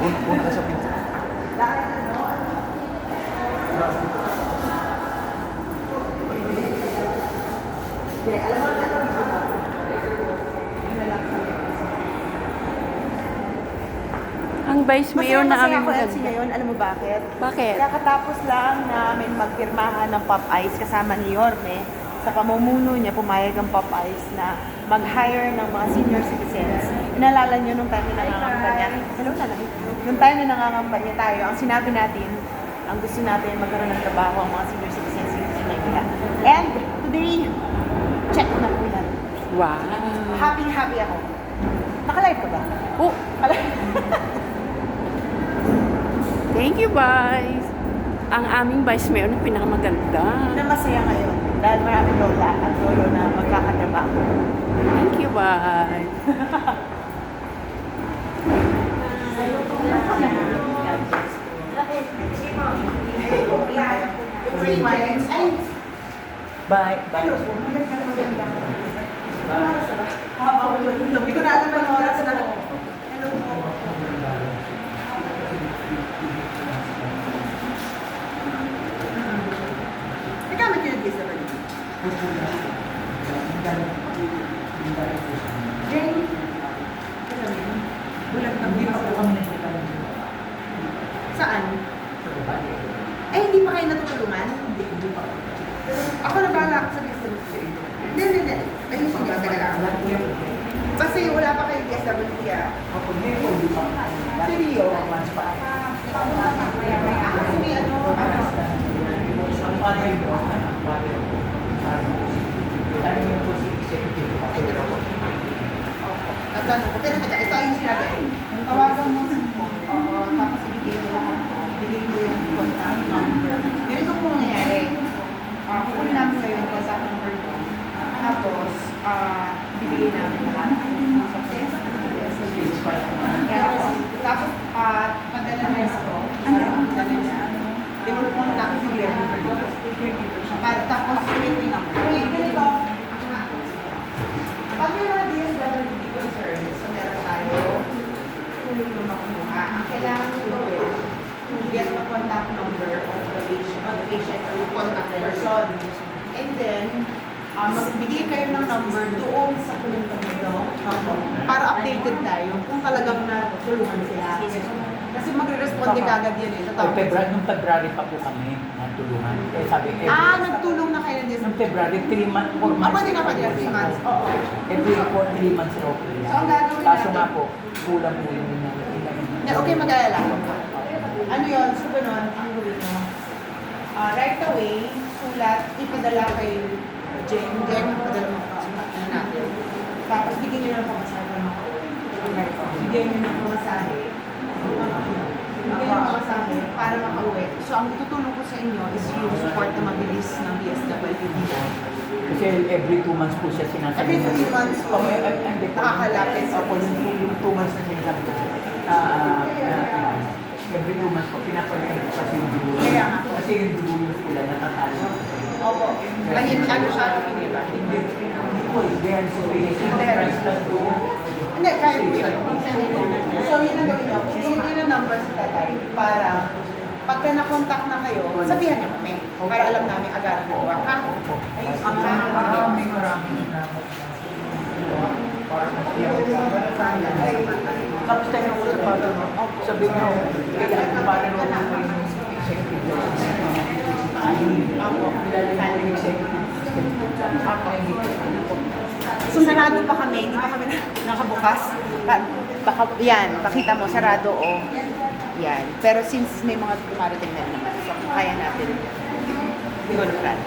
Una ka sa pinto. Ang vice mayor na aming ako maganda. LC ngayon, alam mo bakit? Bakit? Kakatapos lang namin magpirmahan ng Pop Ice kasama ni Yorme. Sa pamumuno niya, pumayag ang Pop Ice na mag-hire ng mga senior citizens. Inalala niyo nung time na nangangampanya. Hello, nanay. Nung time na nangangampanya tayo, ang sinabi natin, ang gusto natin magkaroon ng trabaho ang mga senior citizens dito sa Manila. And today, check na po yan. Wow. Happy ako. Naka-live ka ba? Oh, Naka-live. thank you, guys. Ang aming vice mayor na pinakamaganda. Na masaya ngayon dahil maraming lola at lolo na magkakatrabaho. Thank you, bye. Bye. Hello po, maganda. Hindi ko na alam ang oras na. Hello po. Nagamit yun yung visa ba dito? Jane? Bulag na Hindi pa po kami nakita. Saan? Eh, hindi pa kayo natutulungan? Hindi pa. Ako na bahala ako sa DSWD. Hindi. Ayun siya talaga. Kasi wala pa kayong DSWD ah. Ako hindi pa. Seryo? Once pa. Kasi may ano. Ang father ko, ang father ko, ano yung po si executive ako. Natanong ko. Pero ito yung sinabi. Tawagan mo. Oo. Tapos ibigay mo yung contact number. Ganito po nangyayari. Kukunin namin ngayon yung contact number ko. Tapos, bibigay namin lahat. Tapos, padala na ito. Padala niya. Di mo contact si tapos, waiting number. Ganito. Pag may mga DSWD concerns, so meron tayo, tulong yung makuha. Ang kailangan nyo gawin, to get the contact number of the patient or the contact person. And then, magbigay kayo ng number doon sa kulungan nito para updated tayo kung talagang natulungan sila. Kasi magre-responde kagad yan eh. Nung February pa po kami natulungan. Eh sabi, Nagtulong na kayo ng nung February, 3 months, 4 months. Ako din naman yan, 3 months. Oo. Every 3 months raw po yan. So, ang gagawin Kaso natin- nga po, kulang po yung Okay, mag-alala. Ano yun? So, ganun, ang gawin mo. Right away, sulat, ipadala kay Jen, ipadala mo natin. Tapos, bigyan nyo ng pamasahe para makauwi. Bigyan nyo ng pamasahe. Bigyan nyo ng pamasahe para makauwi. So, ang itutulong ko sa inyo is yung support na mabilis ng DSWD. Kasi every 2 months po siya sinasabi. Every 2 months po, nakakalapit sa Ako yung 2 months na sinasabi ko. Every 2 months po, pinapalitan ko kasi yung dulo. Kaya nga po. Kasi yung dulo yung sila natatalo. Opo. Ano siya? Hindi ba? Hindi po, then so transplant po. Hindi, kaya po yun. So, yun ang gawin nyo. Yun ang number sa tatay para pagka na-contact na kayo, sabihan niyo kami para alam namin agad na work, ha? Maraming tapos tayo ng ulit pa doon. Sabi mo, kailangan para naman yung executive. Ako, nilalagay ko yung executive. Ako, hindi ko. So, sarado pa kami, hindi pa kami nakabukas. Baka, yan, pakita mo, sarado o. Yan. Pero since may mga dumarating na naman, so kaya natin. Hindi ko na plan.